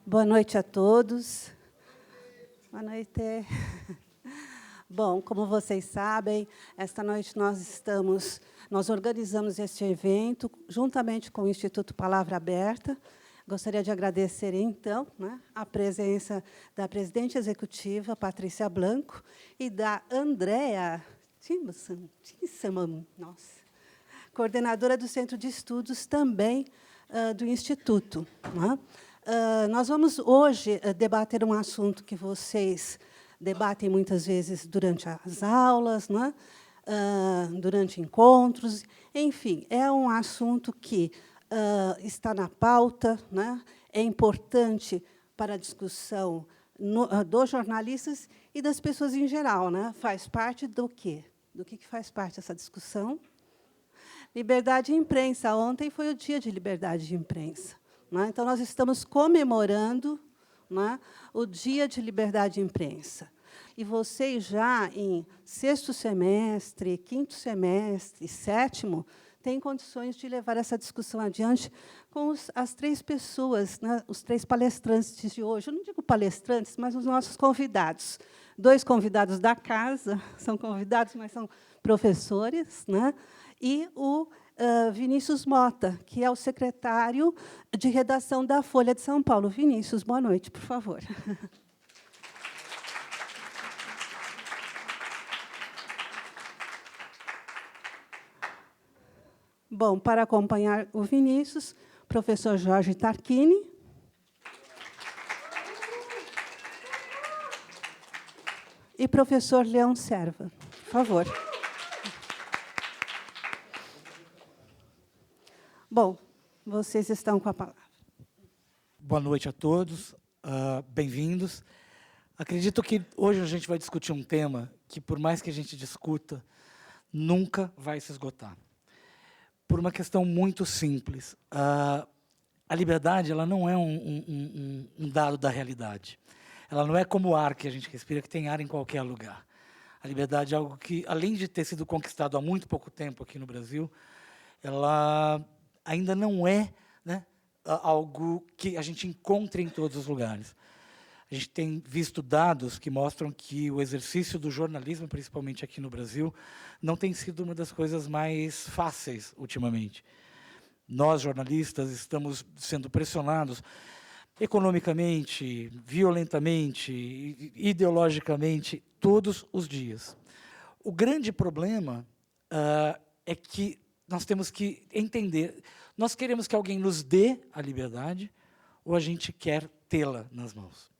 Boa noite a todos. Boa noite. Bom, como vocês sabem, esta noite nós organizamos este evento juntamente com o Instituto Palavra Aberta. Gostaria de agradecer, então, a presença da presidente executiva, Patrícia Blanco, e da Andréa Tisserman, coordenadora do Centro de Estudos, também do Instituto. Nós vamos, hoje, debater um assunto que vocês debatem muitas vezes durante as aulas, durante encontros. Enfim, é um assunto que está na pauta, é importante para a discussão dos jornalistas e das pessoas em geral. Faz parte do quê? Do que faz parte essa discussão? Liberdade de imprensa. Ontem foi o dia de liberdade de imprensa. Então, nós estamos comemorando o Dia de Liberdade de Imprensa. E vocês já, em sexto semestre, quinto semestre, sétimo, têm condições de levar essa discussão adiante com as três pessoas, os três palestrantes de hoje. Eu não digo palestrantes, mas os nossos convidados. Dois convidados da casa, são convidados, mas são professores, e o Vinícius Mota, que é o secretário de redação da Folha de São Paulo. Vinícius, boa noite, por favor. Bom, para acompanhar o Vinícius, professor Jorge Tarquini. E professor Leão Serva, por favor. Bom, vocês estão com a palavra. Boa noite a todos, bem-vindos. Acredito que hoje a gente vai discutir um tema que, por mais que a gente discuta, nunca vai se esgotar. Por uma questão muito simples. A liberdade ela não é um dado da realidade. Ela não é como o ar que a gente respira, que tem ar em qualquer lugar. A liberdade é algo que, além de ter sido conquistado há muito pouco tempo aqui no Brasil, ela ainda não é algo que a gente encontra em todos os lugares. A gente tem visto dados que mostram que o exercício do jornalismo, principalmente aqui no Brasil, não tem sido uma das coisas mais fáceis ultimamente. Nós, jornalistas, estamos sendo pressionados economicamente, violentamente, ideologicamente, todos os dias. O grande problema é que nós temos que entender, nós queremos que alguém nos dê a liberdade ou a gente quer tê-la nas mãos.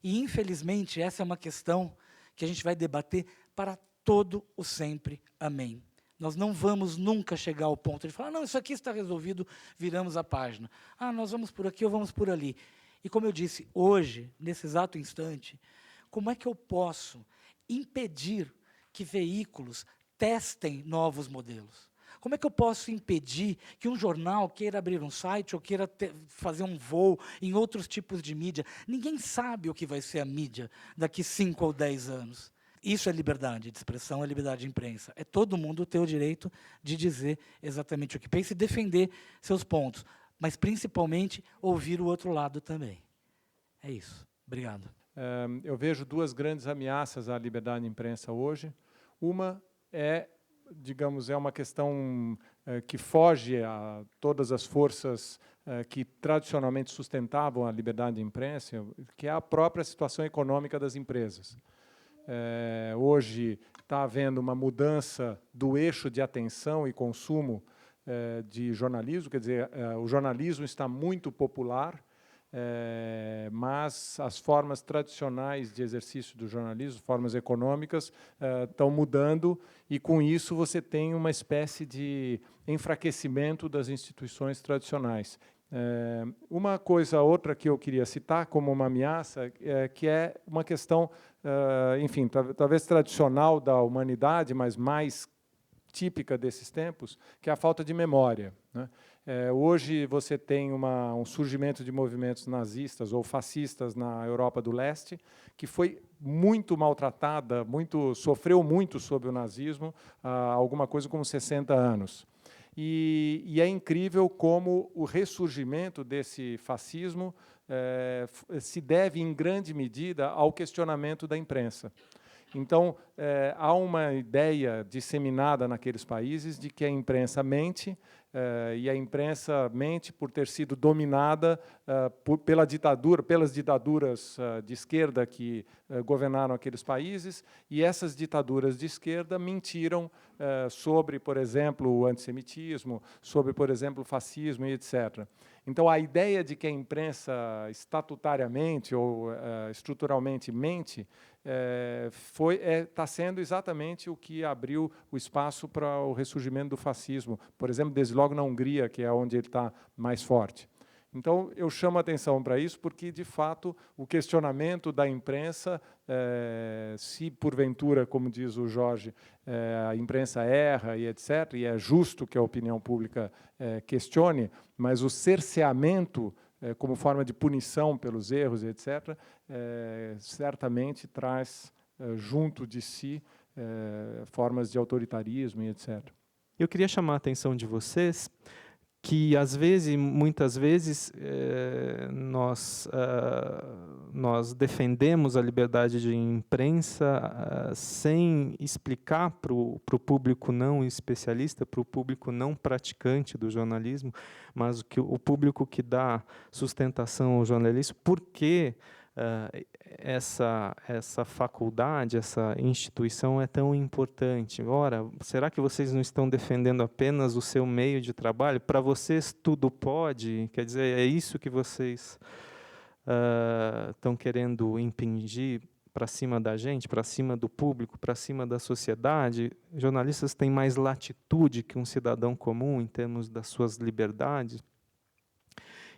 E, infelizmente, essa é uma questão que a gente vai debater para todo o sempre. Amém. Nós não vamos nunca chegar ao ponto de falar, não, isso aqui está resolvido, viramos a página. Nós vamos por aqui ou vamos por ali. E, como eu disse, hoje, nesse exato instante, como é que eu posso impedir que veículos testem novos modelos? Como é que eu posso impedir que um jornal queira abrir um site ou queira fazer um voo em outros tipos de mídia? Ninguém sabe o que vai ser a mídia daqui 5 ou 10 anos. Isso é liberdade de expressão, é liberdade de imprensa. É todo mundo ter o direito de dizer exatamente o que pensa e defender seus pontos, mas, principalmente, ouvir o outro lado também. É isso. Obrigado. Eu vejo duas grandes ameaças à liberdade de imprensa hoje. Uma é, digamos, é uma questão que foge a todas as forças que tradicionalmente sustentavam a liberdade de imprensa, que é a própria situação econômica das empresas. Hoje está havendo uma mudança do eixo de atenção e consumo de jornalismo, quer dizer, o jornalismo está muito popular, mas as formas tradicionais de exercício do jornalismo, formas econômicas, estão mudando, e com isso você tem uma espécie de enfraquecimento das instituições tradicionais. Uma coisa outra que eu queria citar como uma ameaça, que é uma questão, enfim, talvez tradicional da humanidade, mas mais típica desses tempos, que é a falta de memória. Hoje você tem um surgimento de movimentos nazistas ou fascistas na Europa do Leste, que foi muito maltratada, sofreu muito sob o nazismo, há alguma coisa como 60 anos. E é incrível como o ressurgimento desse fascismo se deve, em grande medida, ao questionamento da imprensa. Então, há uma ideia disseminada naqueles países de que a imprensa mente, e a imprensa mente por ter sido dominada pelas ditaduras de esquerda que governaram aqueles países, e essas ditaduras de esquerda mentiram sobre, por exemplo, o antissemitismo, sobre, por exemplo, o fascismo e etc. Então, a ideia de que a imprensa estatutariamente ou estruturalmente mente está sendo exatamente o que abriu o espaço para o ressurgimento do fascismo, por exemplo, desde logo na Hungria, que é onde ele está mais forte. Então, eu chamo a atenção para isso porque, de fato, o questionamento da imprensa, se porventura, como diz o Jorge, a imprensa erra e etc., e é justo que a opinião pública questione, mas o cerceamento como forma de punição pelos erros, etc., certamente traz junto de si formas de autoritarismo e etc. Eu queria chamar a atenção de vocês que, às vezes, muitas vezes, nós defendemos a liberdade de imprensa sem explicar para o público não especialista, para o público não praticante do jornalismo, mas o público que dá sustentação ao jornalismo, por que essa faculdade, essa instituição é tão importante. Ora, será que vocês não estão defendendo apenas o seu meio de trabalho? Para vocês tudo pode? Quer dizer, é isso que vocês estão querendo impingir para cima da gente, para cima do público, para cima da sociedade? Jornalistas têm mais latitude que um cidadão comum em termos das suas liberdades.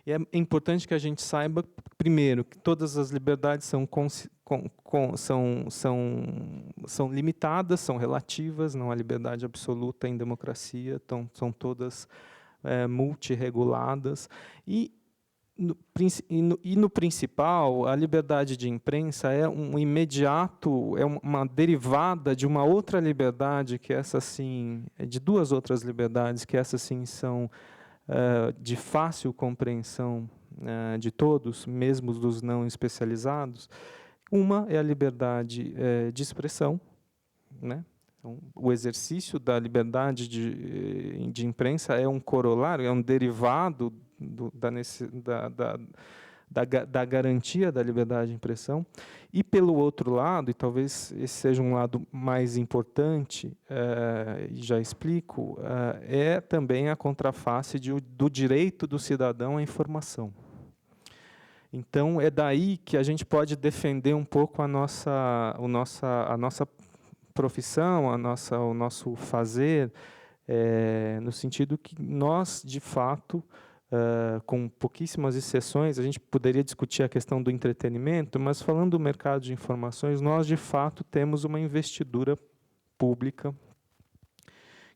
E é importante que a gente saiba, primeiro, que todas as liberdades são limitadas, são relativas, não há liberdade absoluta em democracia, então, são todas multirreguladas. E no principal, a liberdade de imprensa é um imediato, é uma derivada de uma outra liberdade, que essa sim, de duas outras liberdades, que essas sim são de fácil compreensão de todos, mesmo dos não especializados. Uma é a liberdade de expressão, né? Então, o exercício da liberdade de imprensa é um corolário, é um derivado da garantia da liberdade de impressão. E, pelo outro lado, e talvez esse seja um lado mais importante, e já explico, é também a contraface do direito do cidadão à informação. Então, é daí que a gente pode defender um pouco a nossa profissão, o nosso fazer, no sentido que nós, de fato, com pouquíssimas exceções, a gente poderia discutir a questão do entretenimento, mas falando do mercado de informações, nós, de fato, temos uma investidura pública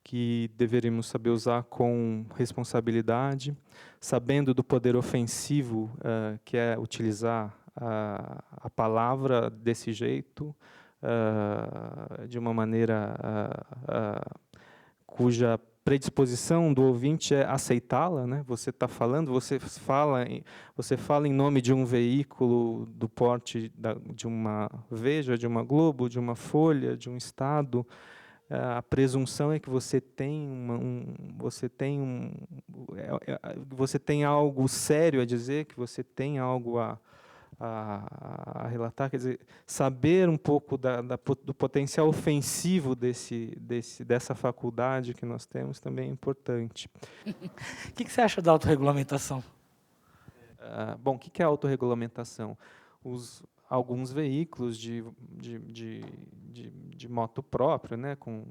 que deveríamos saber usar com responsabilidade, sabendo do poder ofensivo que é utilizar a palavra desse jeito, de uma maneira cuja predisposição do ouvinte é aceitá-la, né? Você está falando, você fala em nome de um veículo do porte de uma Veja, de uma Globo, de uma Folha, de um Estado. A presunção é que você tem algo sério a dizer, que você tem algo a relatar, quer dizer, saber um pouco do potencial ofensivo dessa faculdade que nós temos também é importante. O que você acha da autorregulamentação? Bom, o que é a autorregulamentação? Alguns veículos de moto próprio, né, com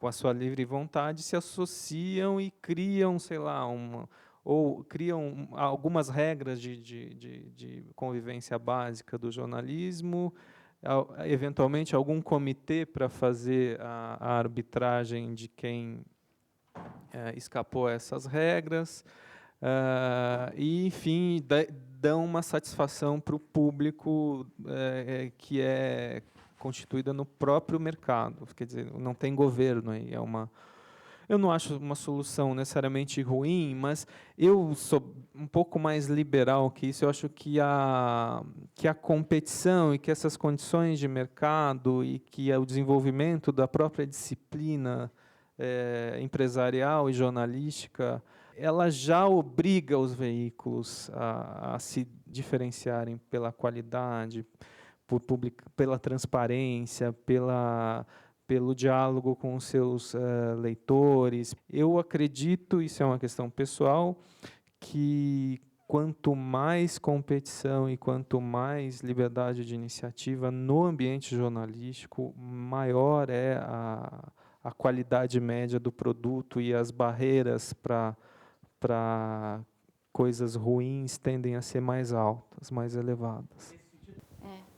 a sua livre vontade, se associam e criam, sei lá, ou criam algumas regras de convivência básica do jornalismo, eventualmente algum comitê para fazer a arbitragem de quem escapou a essas regras, e, enfim, dão uma satisfação para o público que é constituída no próprio mercado. Quer dizer, não tem governo aí, Eu não acho uma solução necessariamente ruim, mas eu sou um pouco mais liberal que isso. Eu acho que a competição e que essas condições de mercado e que o desenvolvimento da própria disciplina empresarial e jornalística, ela já obriga os veículos a se diferenciarem pela qualidade, pela transparência, pelo diálogo com os seus leitores. Eu acredito, isso é uma questão pessoal, que quanto mais competição e quanto mais liberdade de iniciativa no ambiente jornalístico, maior é a qualidade média do produto e as barreiras para coisas ruins tendem a ser mais altas, mais elevadas.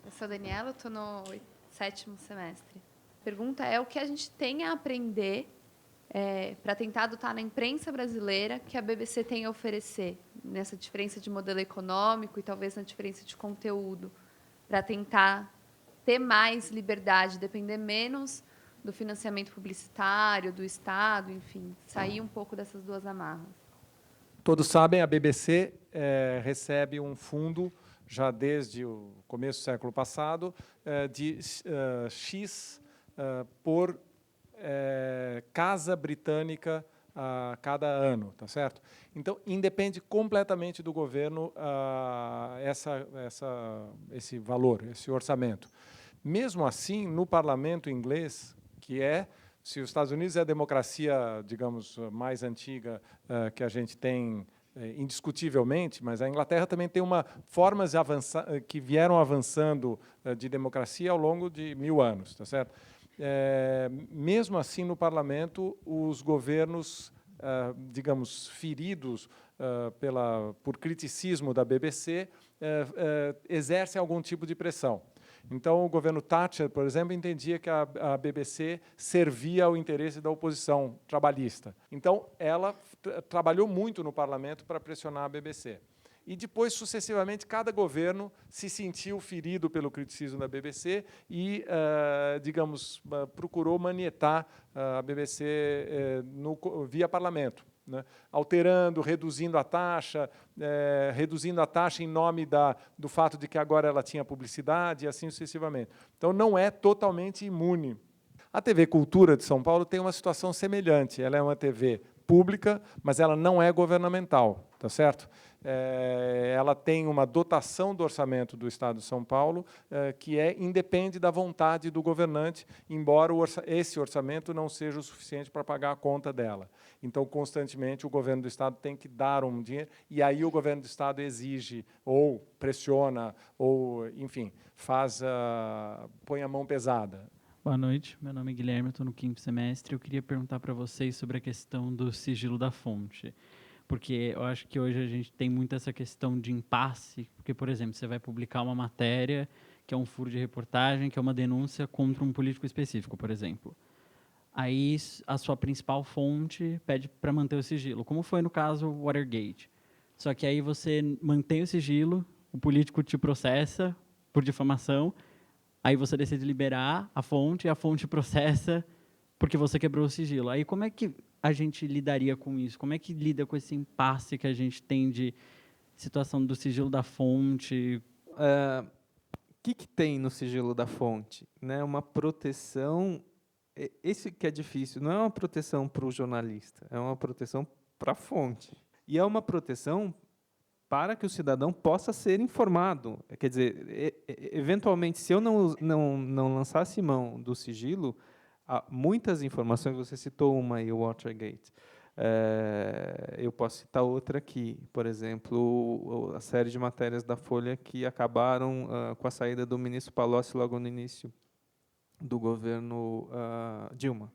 Eu sou a Daniela, eu estou no 7º semestre. A pergunta é o que a gente tem a aprender para tentar adotar na imprensa brasileira que a BBC tem a oferecer, nessa diferença de modelo econômico e talvez na diferença de conteúdo, para tentar ter mais liberdade, depender menos do financiamento publicitário, do Estado, enfim, sair um pouco dessas duas amarras. Todos sabem, a BBC recebe um fundo, já desde o começo do século passado, de X por casa britânica a cada ano, tá certo? Então, independe completamente do governo esse valor, esse orçamento. Mesmo assim, no parlamento inglês, se os Estados Unidos é a democracia, digamos, mais antiga que a gente tem, indiscutivelmente, mas a Inglaterra também tem formas que vieram avançando de democracia ao longo de 1000 anos, tá certo? Mesmo assim, no parlamento, os governos, digamos, feridos por criticismo da BBC, exercem algum tipo de pressão. Então, o governo Thatcher, por exemplo, entendia que a BBC servia ao interesse da oposição trabalhista. Então, ela trabalhou muito no parlamento para pressionar a BBC. E depois, sucessivamente, cada governo se sentiu ferido pelo criticismo da BBC e, digamos, procurou manietar a BBC via parlamento, né? Alterando, reduzindo a taxa em nome do fato de que agora ela tinha publicidade e assim sucessivamente. Então, não é totalmente imune. A TV Cultura de São Paulo tem uma situação semelhante. Ela é uma TV pública, mas ela não é governamental, tá certo? Ela tem uma dotação do orçamento do Estado de São Paulo que independe da vontade do governante, embora esse orçamento não seja o suficiente para pagar a conta dela. Então, constantemente, o governo do Estado tem que dar um dinheiro, e aí o governo do Estado exige, ou pressiona, ou, enfim, põe a mão pesada. Boa noite, meu nome é Guilherme, eu estou no 5º semestre. Eu queria perguntar para vocês sobre a questão do sigilo da fonte, porque eu acho que hoje a gente tem muito essa questão de impasse, porque, por exemplo, você vai publicar uma matéria que é um furo de reportagem, que é uma denúncia contra um político específico, por exemplo. Aí a sua principal fonte pede para manter o sigilo, como foi no caso Watergate. Só que aí você mantém o sigilo, o político te processa por difamação, aí você decide liberar a fonte, e a fonte processa porque você quebrou o sigilo. Aí como é que a gente lidaria com isso? Como é que lida com esse impasse que a gente tem de situação do sigilo da fonte? O que tem no sigilo da fonte? Né? Uma proteção, esse que é difícil, não é uma proteção para o jornalista, é uma proteção para a fonte. E é uma proteção para que o cidadão possa ser informado. Quer dizer, eventualmente, se eu não lançasse mão do sigilo, muitas informações, você citou uma aí, o Watergate, eu posso citar outra aqui, por exemplo, a série de matérias da Folha que acabaram com a saída do ministro Palocci logo no início do governo Dilma.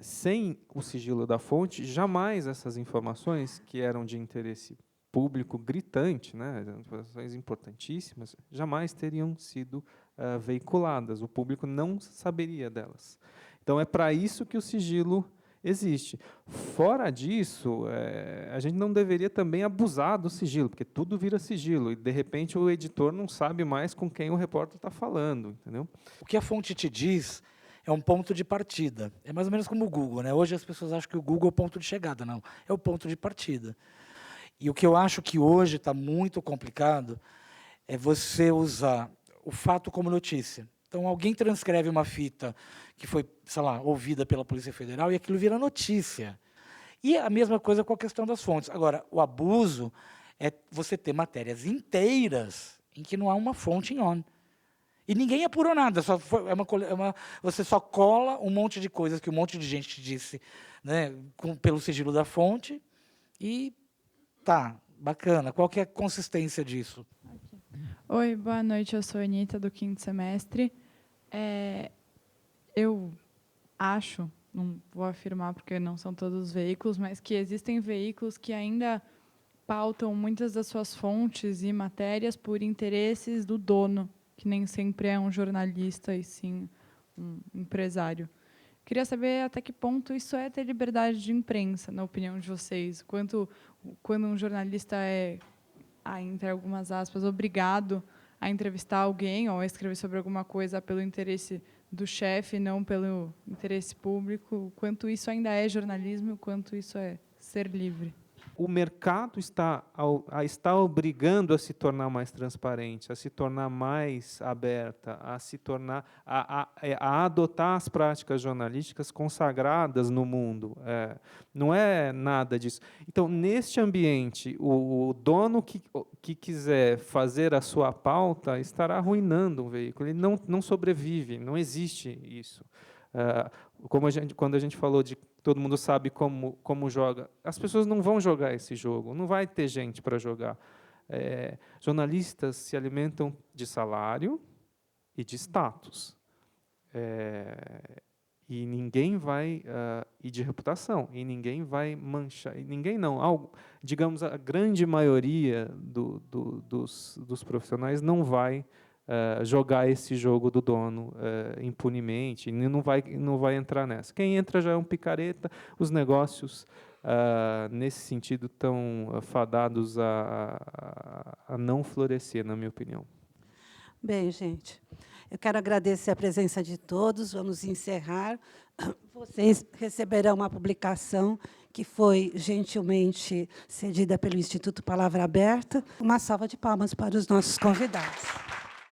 Sem o sigilo da fonte, jamais essas informações, que eram de interesse público gritante, né, informações importantíssimas, jamais teriam sido veiculadas. O público não saberia delas. Então, é para isso que o sigilo existe. Fora disso, a gente não deveria também abusar do sigilo, porque tudo vira sigilo, e, de repente, o editor não sabe mais com quem o repórter está falando. Entendeu? O que a fonte te diz é um ponto de partida. É mais ou menos como o Google, né? Hoje as pessoas acham que o Google é o ponto de chegada. Não, é o ponto de partida. E o que eu acho que hoje está muito complicado é você usar o fato como notícia. Então, alguém transcreve uma fita que foi, sei lá, ouvida pela Polícia Federal e aquilo vira notícia. E a mesma coisa com a questão das fontes. Agora, o abuso é você ter matérias inteiras em que não há uma fonte em on. E ninguém apurou nada, você só cola um monte de coisas que um monte de gente disse, né, pelo sigilo da fonte, e tá, bacana. Qual que é a consistência disso? Oi, boa noite, eu sou a Anitta, do 5º semestre. Eu acho, não vou afirmar porque não são todos os veículos, mas que existem veículos que ainda pautam muitas das suas fontes e matérias por interesses do dono, que nem sempre é um jornalista, e sim um empresário. Queria saber até que ponto isso é ter liberdade de imprensa, na opinião de vocês. Quando um jornalista é, entre algumas aspas, obrigado a entrevistar alguém ou a escrever sobre alguma coisa pelo interesse do chefe, não pelo interesse público, quanto isso ainda é jornalismo e quanto isso é ser livre. O mercado está obrigando a se tornar mais transparente, a se tornar mais aberta, a se tornar a adotar as práticas jornalísticas consagradas no mundo. Não é nada disso. Então, neste ambiente, o dono que quiser fazer a sua pauta estará arruinando um veículo. Ele não sobrevive, não existe isso. Quando a gente falou de todo mundo sabe como joga, as pessoas não vão jogar esse jogo, não vai ter gente para jogar. Jornalistas se alimentam de salário e de status. E ninguém vai e de reputação, e ninguém vai manchar, e ninguém não, digamos, a grande maioria dos profissionais não vai jogar esse jogo do dono impunemente, e não vai entrar nessa. Quem entra já é um picareta. Os negócios, nesse sentido, estão fadados a não florescer, na minha opinião. Bem, gente, eu quero agradecer a presença de todos. Vamos encerrar. Vocês receberão uma publicação que foi gentilmente cedida pelo Instituto Palavra Aberta. Uma salva de palmas para os nossos convidados.